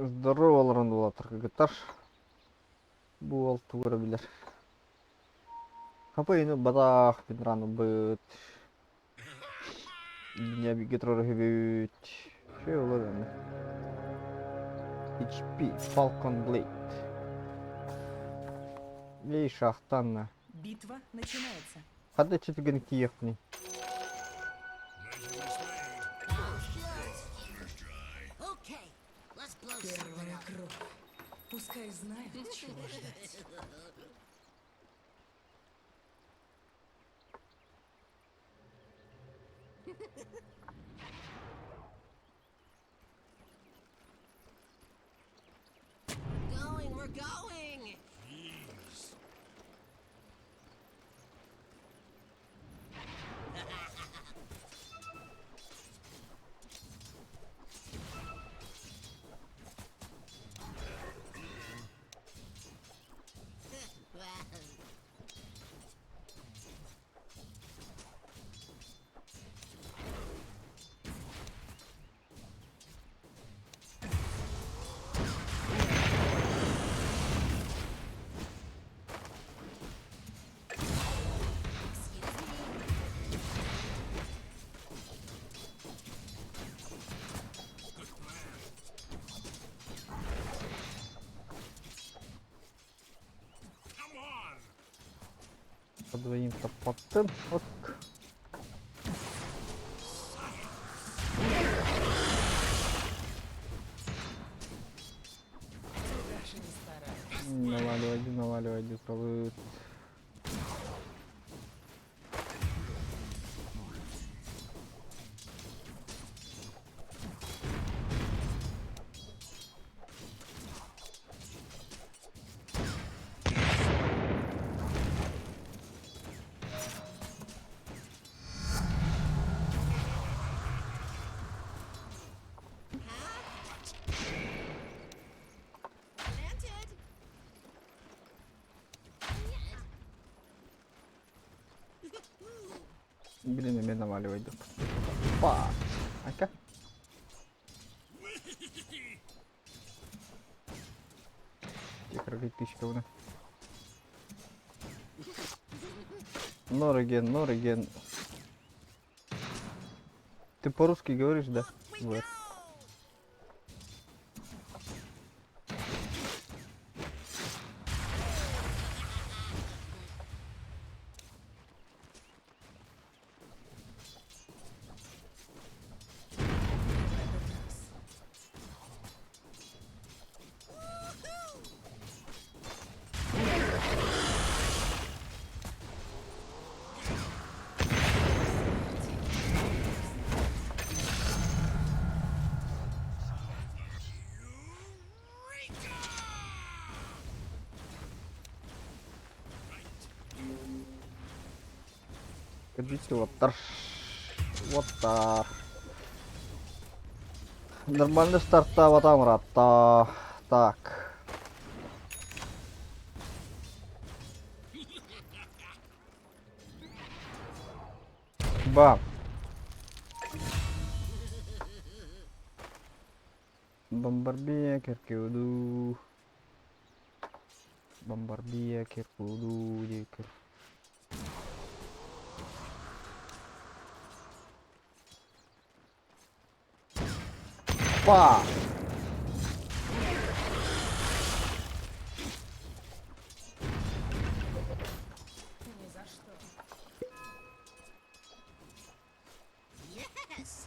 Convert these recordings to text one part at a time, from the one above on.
Здороваларың болот кыргыттар. Бул алты көрөбүлөр. Капайны бадах бинраны быт. Dünya bir getiror hebet. Şey olur yani. HP Falcon Blade. Ей шахтанна. Битва начинается. Hadi çıtıgın kiyefni. Okay, let's blow something Первая up. кровь. Пускай знают, чего ждать. We're going! По двоим топотым. Вот. Даша не старалась. Наваливай, дисковыт. Planted! Блин, меня наваливай. Па. Ака. Тихо, тысячка у нас. Норреген. Ты по-русски говоришь, да? We Вот. go! Скажите, вот так. Нормальный старт там рата. Так. Бам. Бомбарбия керкеуду. Бомбарбия керкеуду. Дикер. Па! Ни за что. Yes!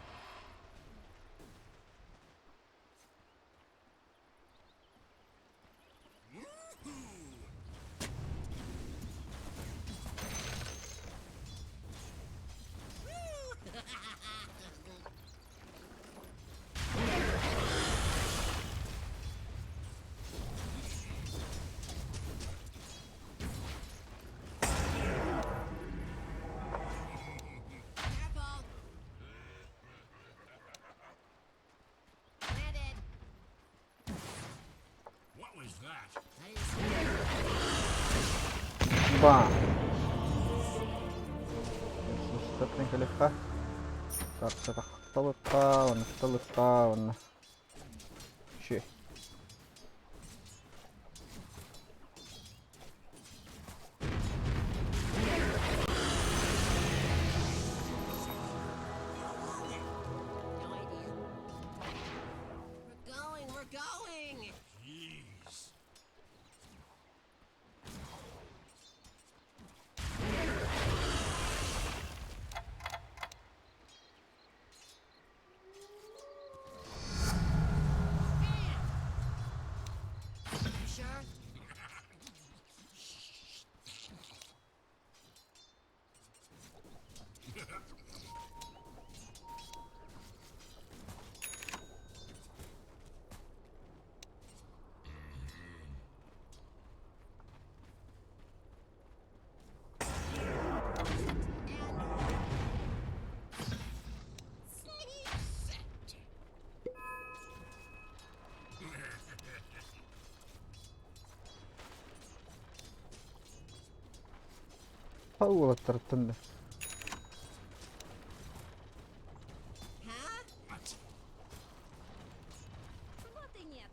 Careful! Planted! What was that? I didn't see Бам! Слушай, легко. Так, это кто легко, он. Че? Тау болаттырыптын да. Huh? Вот и нет.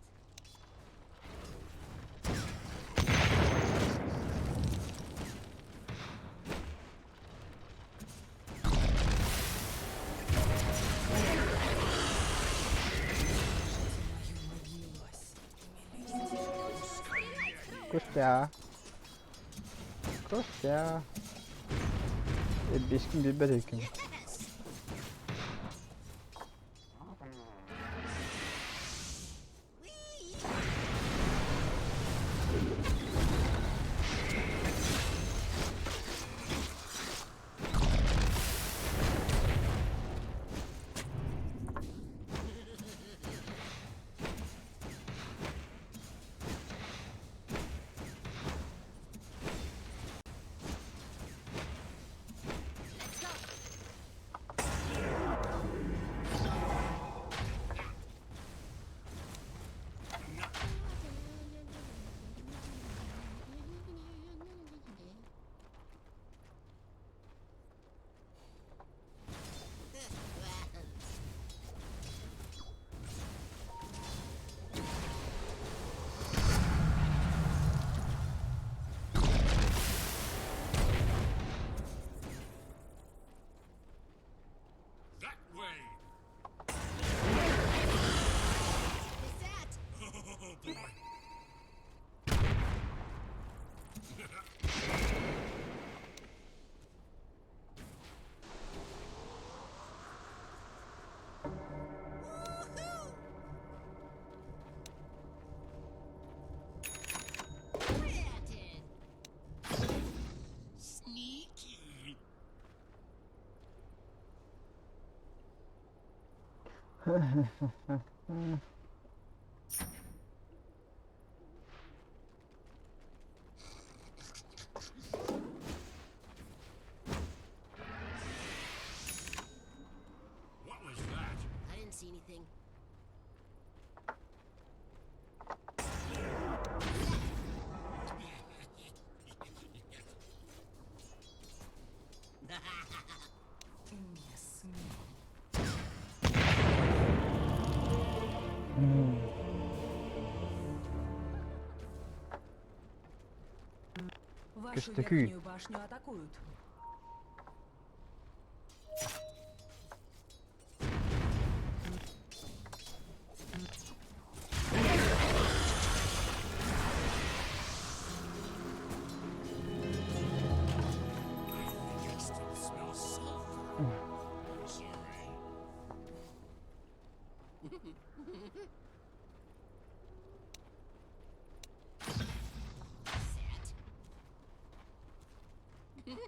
Костя. Костя. 5 gün bir bed ekim. Yes. Whee! Let's go. That way! Is that? Oh boy! Woohoo! Planted. Sneaky! What was that? I didn't see anything. Не смей. Вашу Костяки. верхнюю башню атакуют. I still smell sulfur. Sorry. Set. Yes.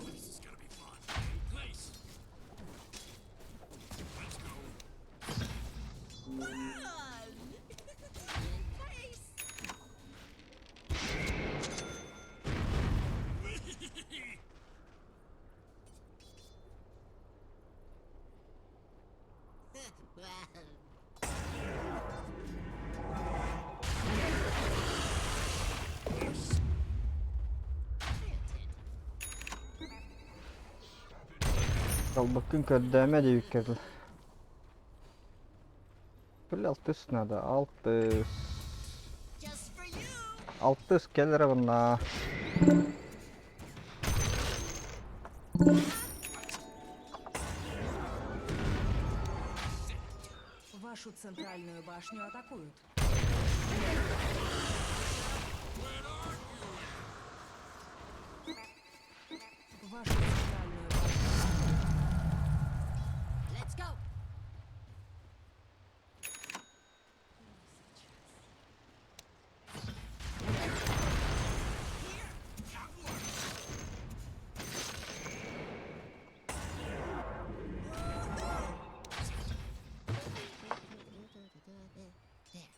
This is gonna be fun. In place. Let's go. Run. In place. Kalbakın köddeme de yükkeldi. Böyle alt üst ne da? Alt üst. Just for you. Alt üst gelir bunlar. Вашу центральную башню атакуют. Вашу центральную башню. Let's go. There.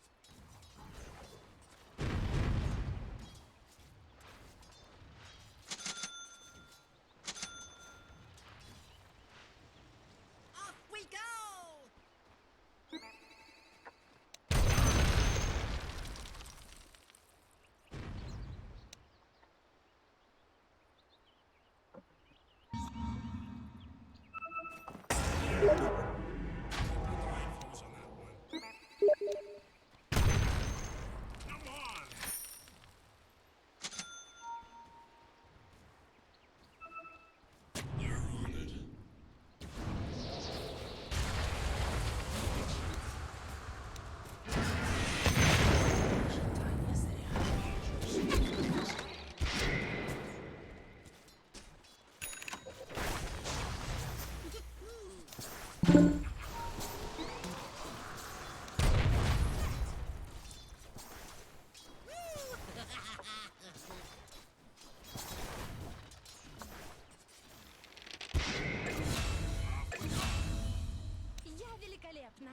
Focus on that one. Come on! You're on it. Я великолепна.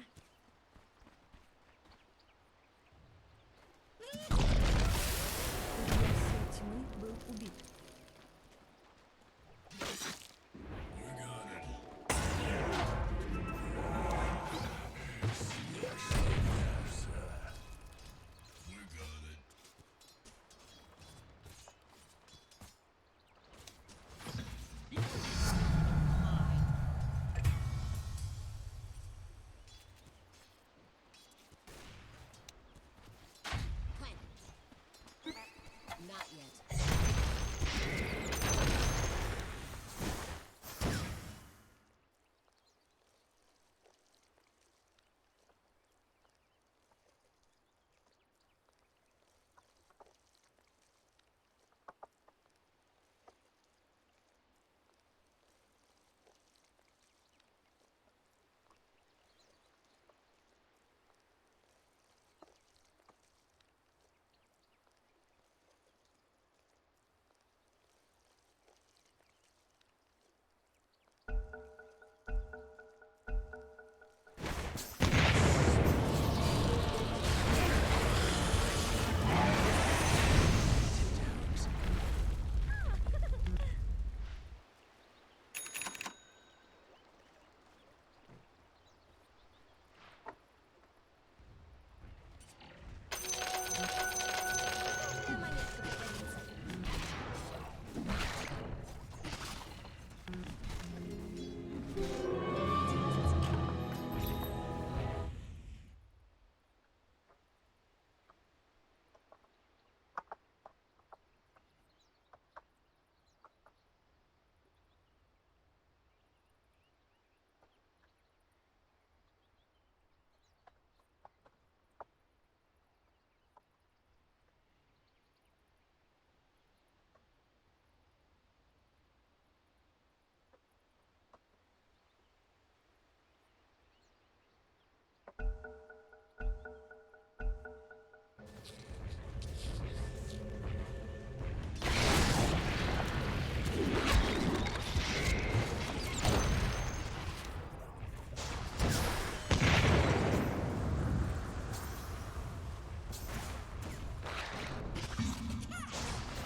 Версия тьмы был убит. Planet. Not yet.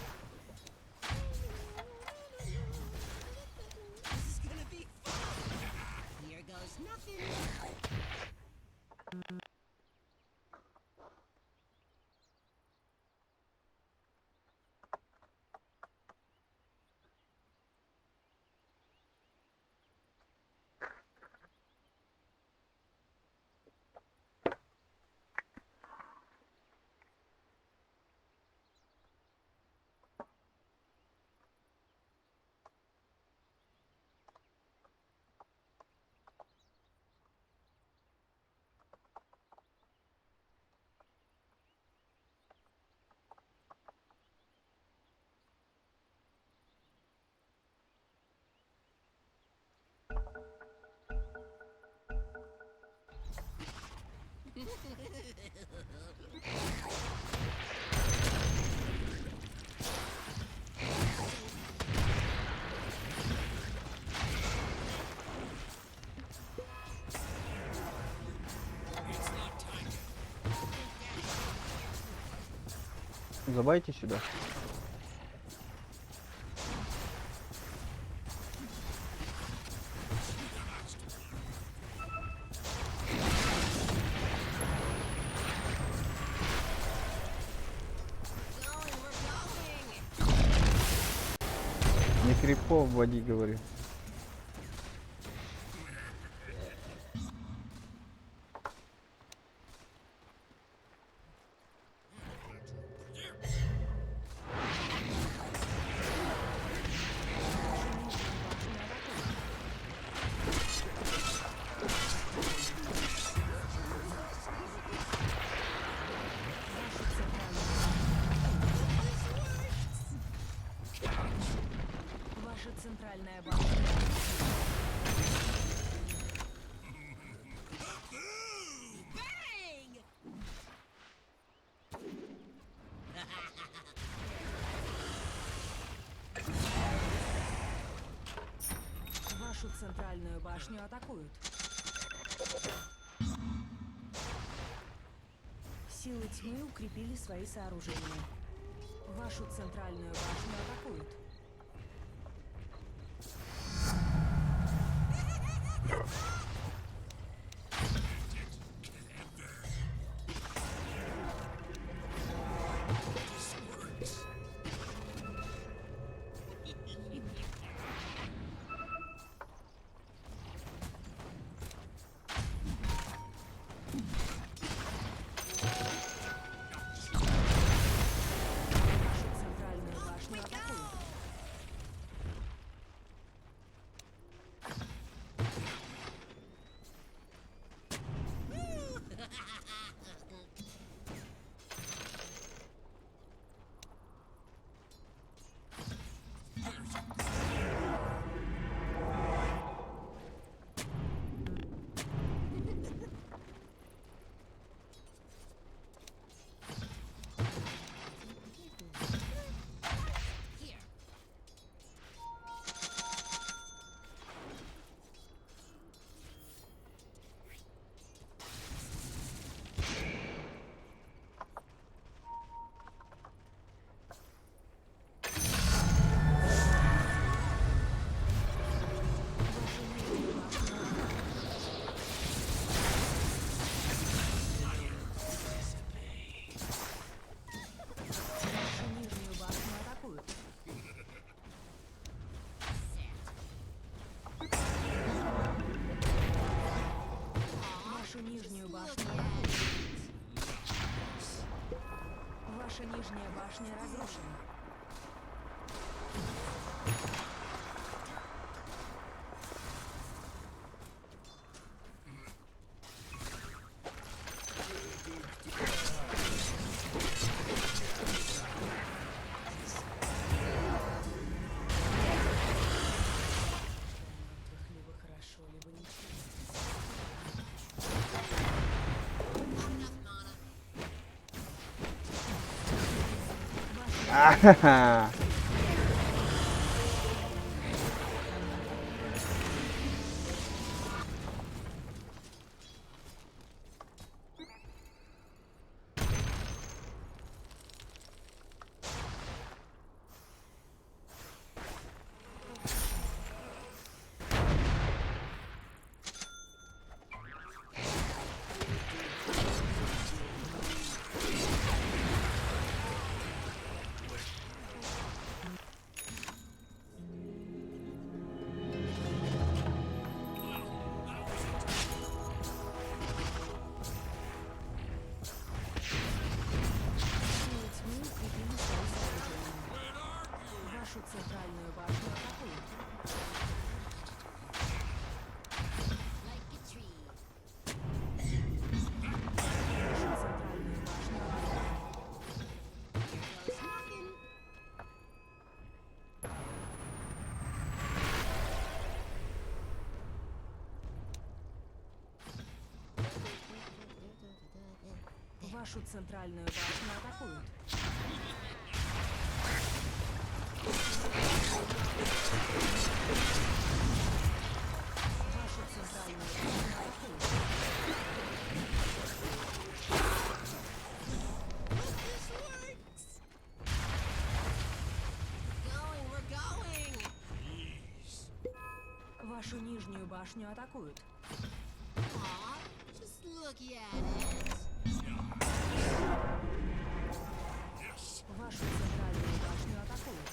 Монетка пригодится. This is gonna be fun. Here goes nothing. Забайте сюда. Going, we're going. Не крипов вводи, говорю. башню атакуют. Силы тьмы укрепили свои сооружения. Вашу центральную башню атакуют. Вашу центральную башню атакуют. Here. Вашу нижнюю башню атакуют. Вашу нижнюю башню атакуют. Ваша нижняя башня разрушена. Мертвых либо хорошо, либо ничего. Ахаха. Силы тьмы укрепили свои сооружения. Вашу центральную башню атакуют. Like a tree. Вашу центральную башню атакуют. Here goes nothing. Вашу центральную башню атакуют. Вашу центральную башню атакуют. We're going. Please. Вашу нижнюю башню атакуют. Aw, just look at it. Yes. Вашу центральную башню атакуют.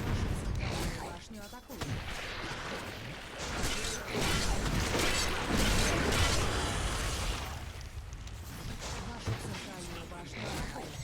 Вашу центральную башню атакуют. Вашу центральную башню атакуют.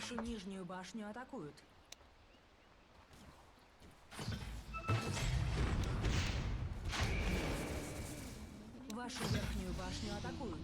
Вашу нижнюю башню атакуют. Вашу верхнюю башню атакуют.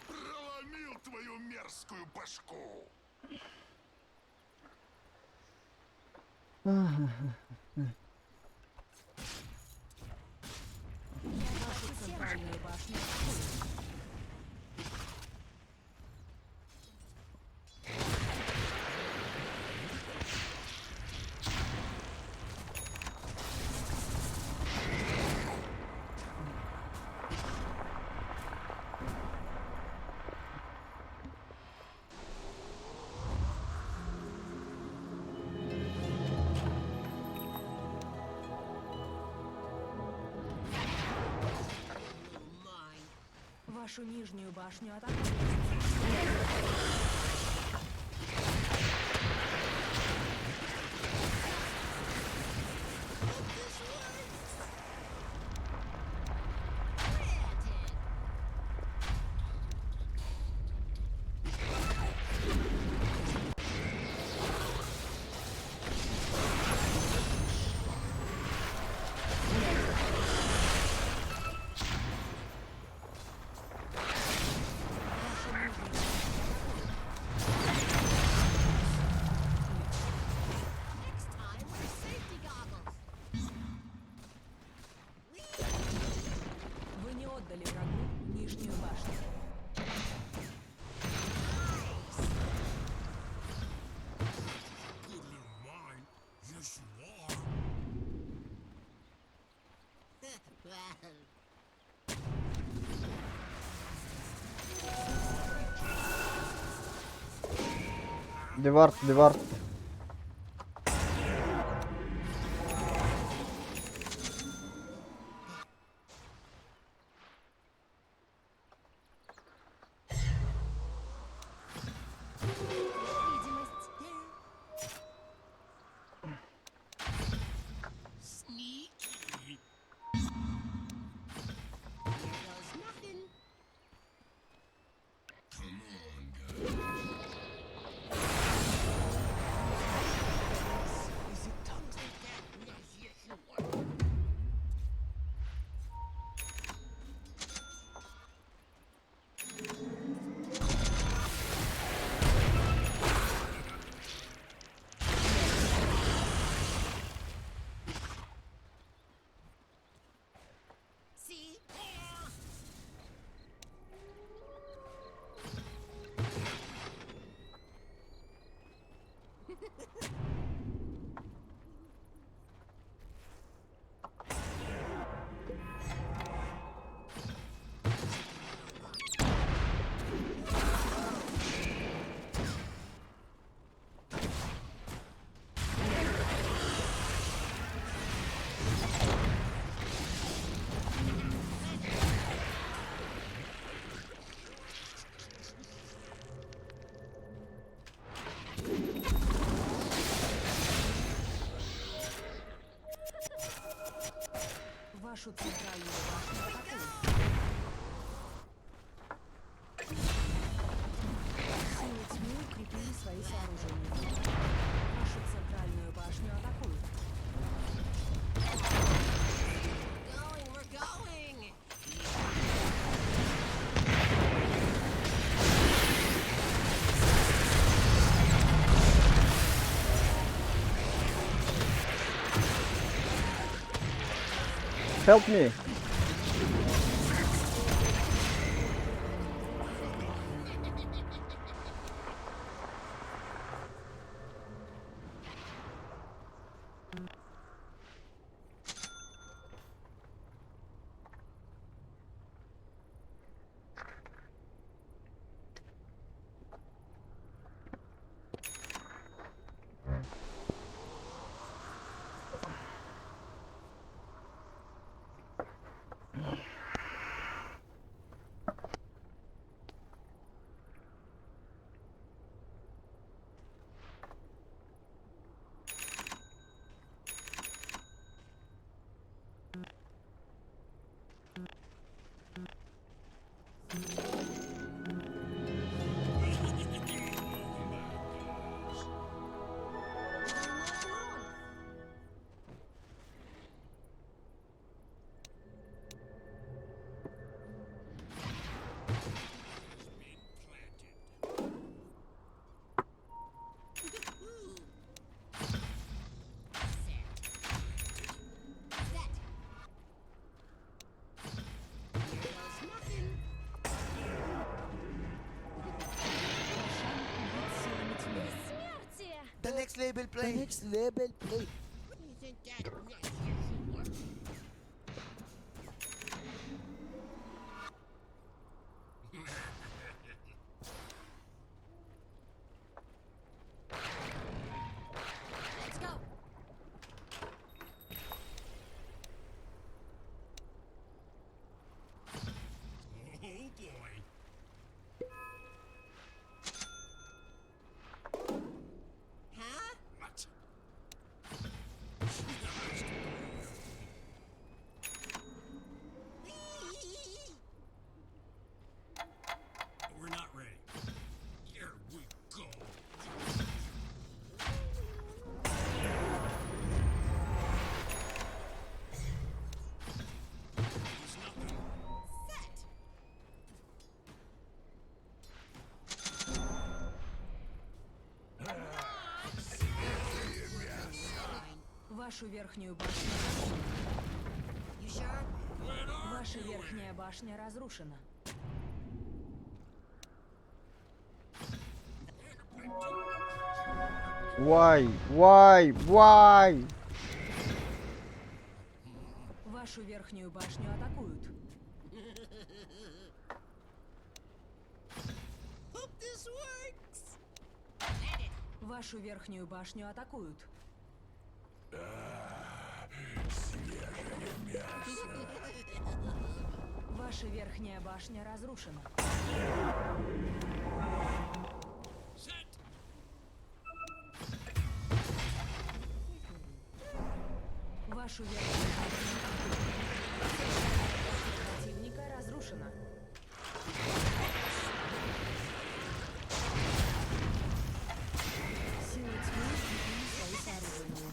Проломил твою мерзкую башку. Вашу центральную башню атакуют. Mine. Вашу нижнюю башню атакуют. Next time, wear safety goggles. Вы не отдали врагу нижнюю башню. Good little mine. Yes, you are. Well, Девард, Девард. видимость. Sneaky. Here goes nothing. Come on, guys. Is it time to take that? Yes, you are. See? Вашу центральную башню атакуют. Силы тьмы укрепили свои сооружения. Вашу центральную башню атакуют. Going, we're going. help me. The next level play. The next level play. Isn't that nice? Let's go. Oh boy. Huh? What? We're not ready. Here we go. There's nothing. Set. Вашу верхнюю башню. You sure? When are Ваша you верхняя башня разрушена. Why? Why? Why? Вашу верхнюю башню атакуют. Hope this works. Landed. Вашу верхнюю башню атакуют. Ваша верхняя башня разрушена. set? Вашу верхнюю башню противника разрушена. Силы тьмы укрепили свои сооружения.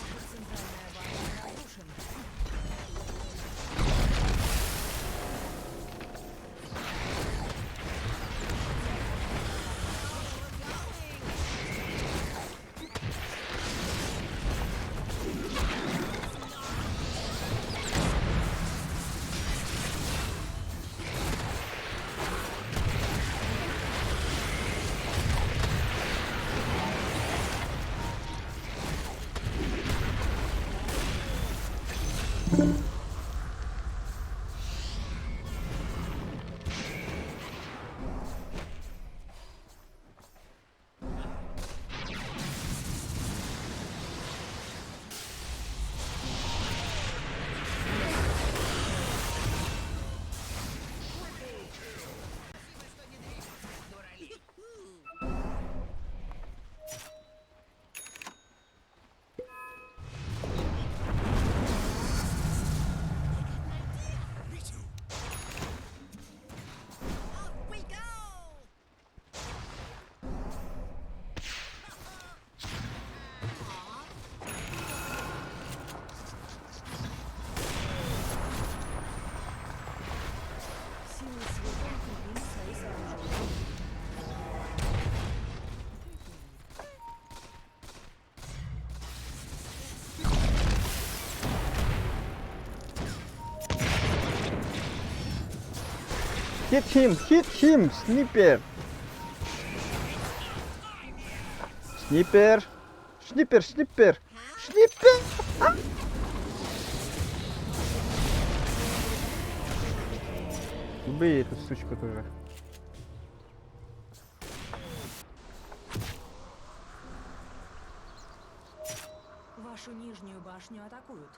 Ваша центральная башня разрушена. Hit him, sniper. Sniper. Sniper. Ah! Убей эту сучку тоже. Вашу нижнюю башню атакуют.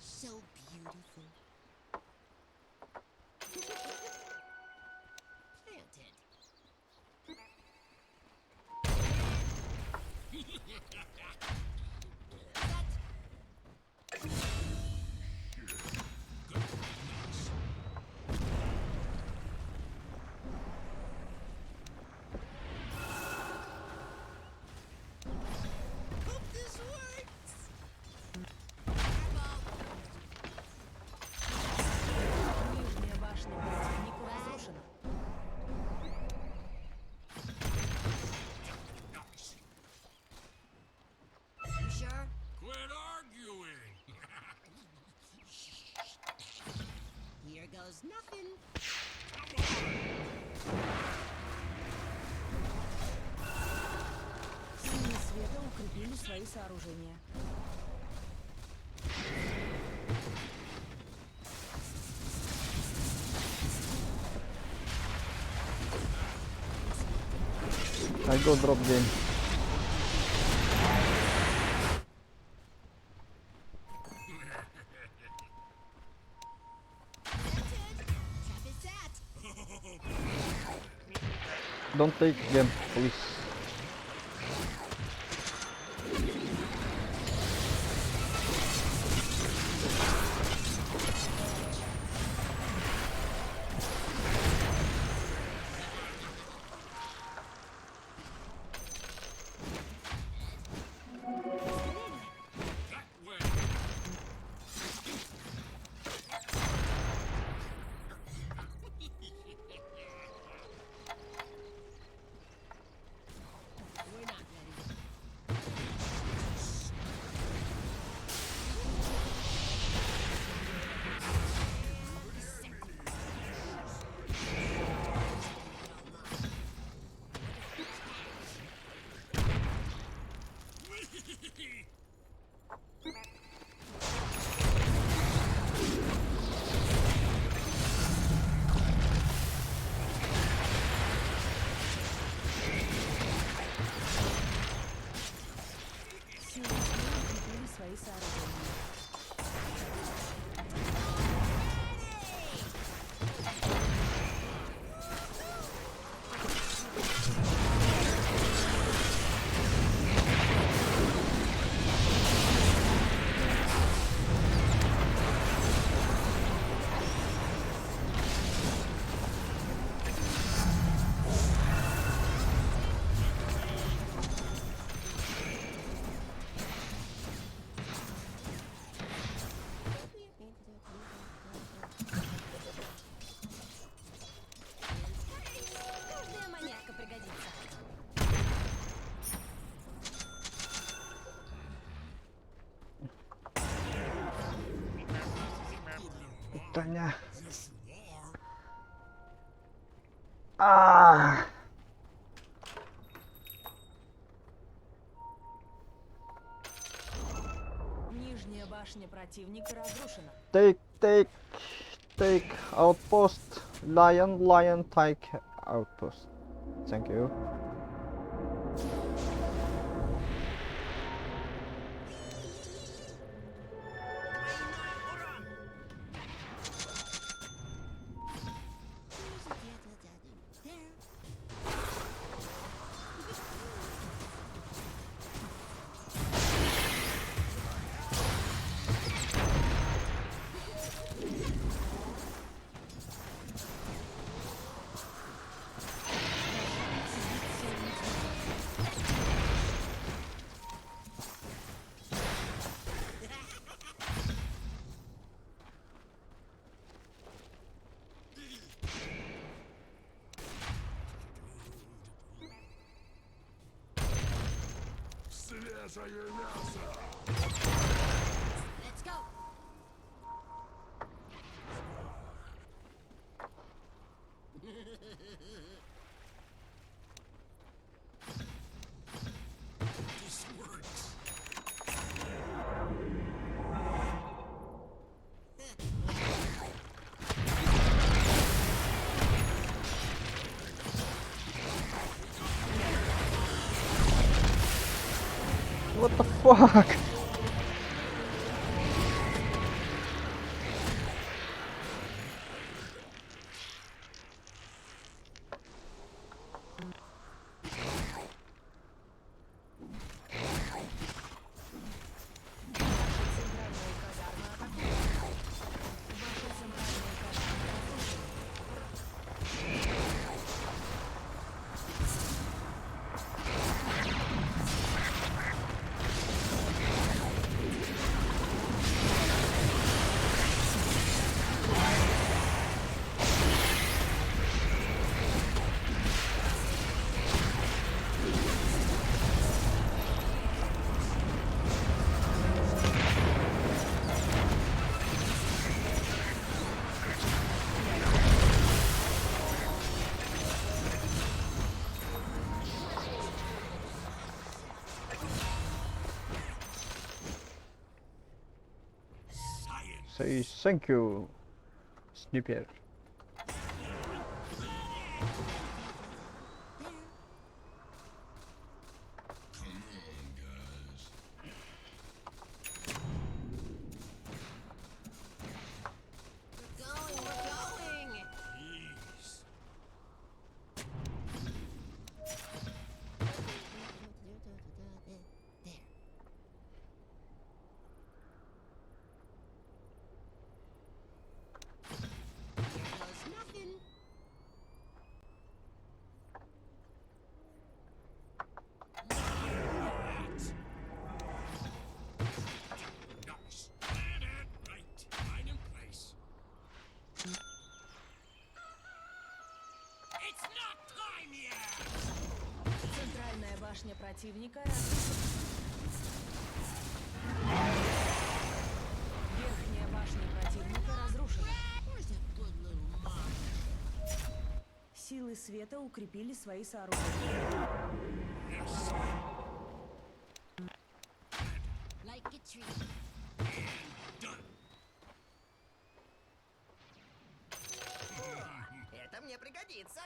So beautiful. Planted. Hope this works. Нижняя башня противнику разрушена. You sure? Quit arguing. Here goes nothing. Силы света укрепили свои сооружения. I go drop game. Trap is set. Don't take them, please. That way. Таня. Yes, you are. А. Нижняя башня противника разрушена. Take outpost. Lion, take outpost. Thank you. Свежее мясо. Let's go. This works. What the fuck? Центральная казарма атакует. Ваша центральная казарма разрушена. Science. Say thank you, Snipper. Come on, guys. We're going. Please. There. Here goes nothing. Nice. Plan it right. Line in place. It's not time yet. Центральная башня противника разрушена. Верхняя башня противника разрушена. Where's that good little mom? Силы света укрепили свои сооружения. Yes. Like a tree. Done. Это мне пригодится.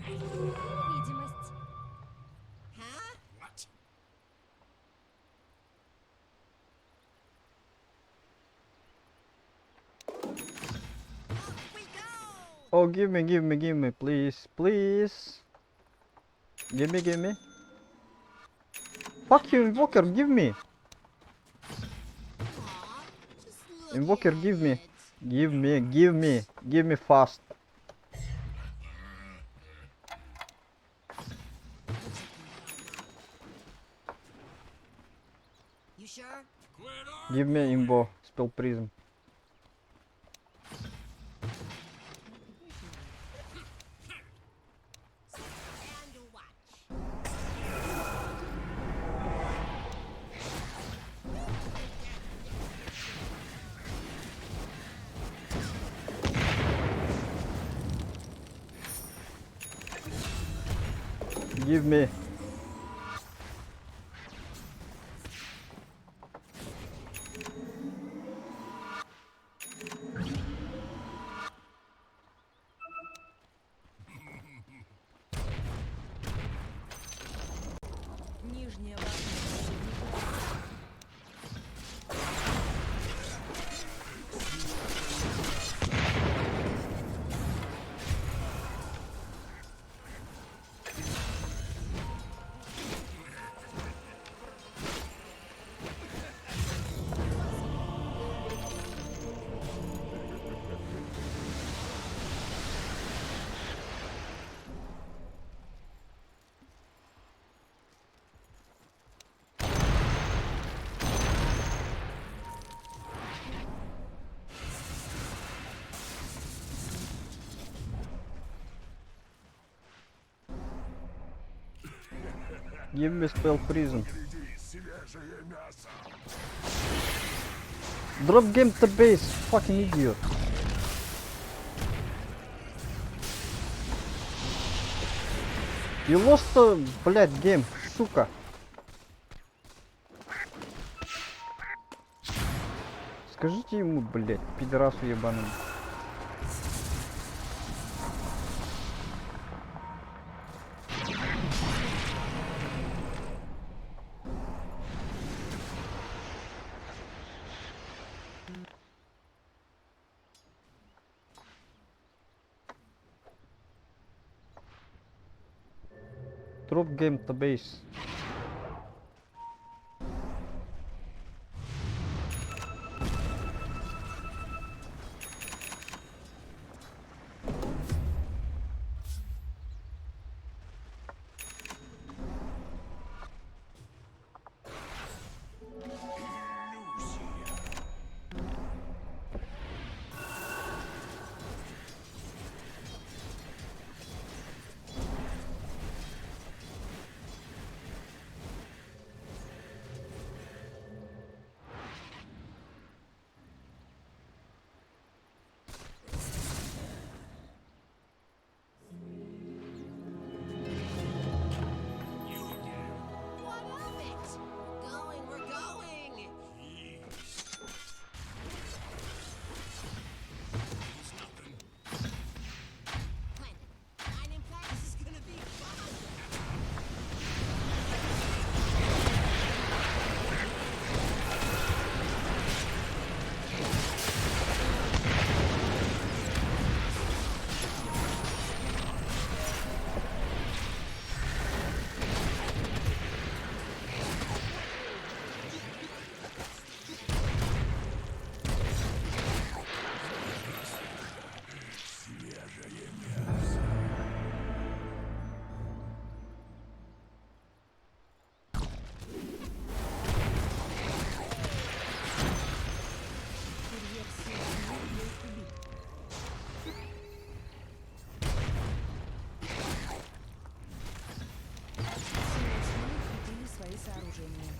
Видимость. Huh? What? Off we go. Oh, give me, please. Give me. Fuck you, Invoker, give me. Aw, just look Invoker, at give me. it. Give me fast. You sure? Quit Give me arguing. Invo, spell prism. And watch. Give me. Нижняя башня противника. Give me spell prison. Drop game to base, fucking idiot. You lost, блядь, game, сука. Скажите ему, блядь, пидорасу ебаному. Drop game to base. What of it? We're going. Planet. Nine Impacts is gonna be fun. Курьер сил убит. Силы тьмы укрепили свои сооружения.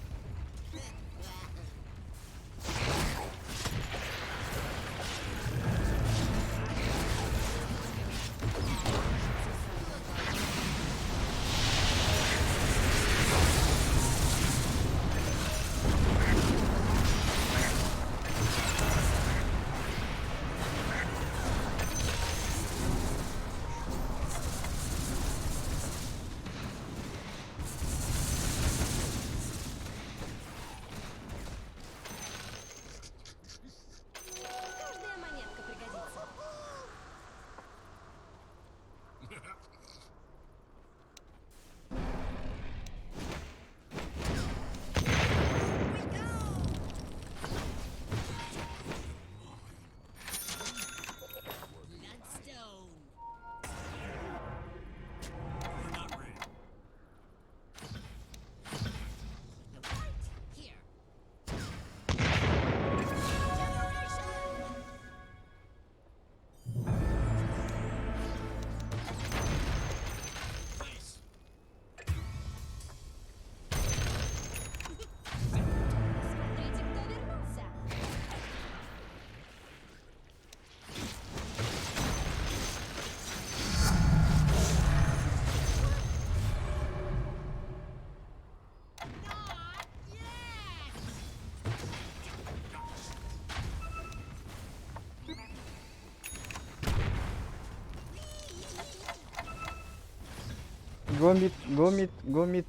Go mid, go mid, go mid.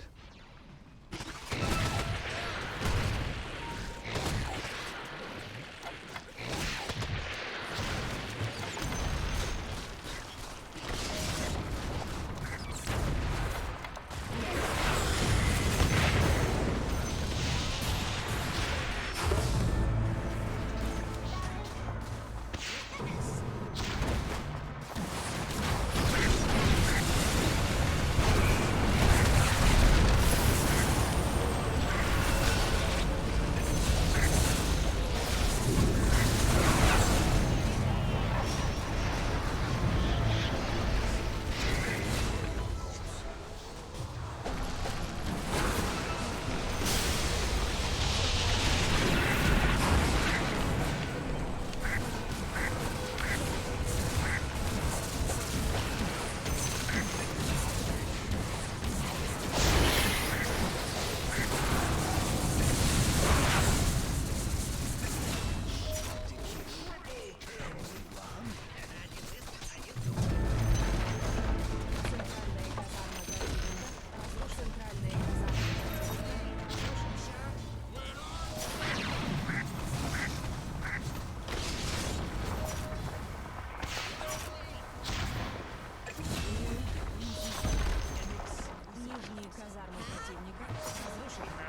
Нижние казармы противника разрушены.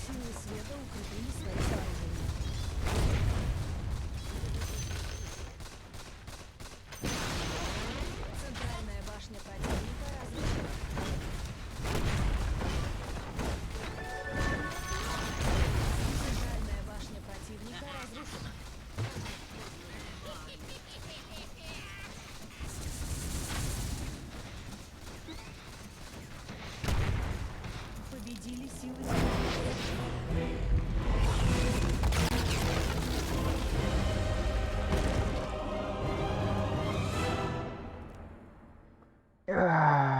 Силы света укрепили свои сооружения. Центральная башня противника разрушена. Центральная башня противника разрушена. Победили силы света. Ah.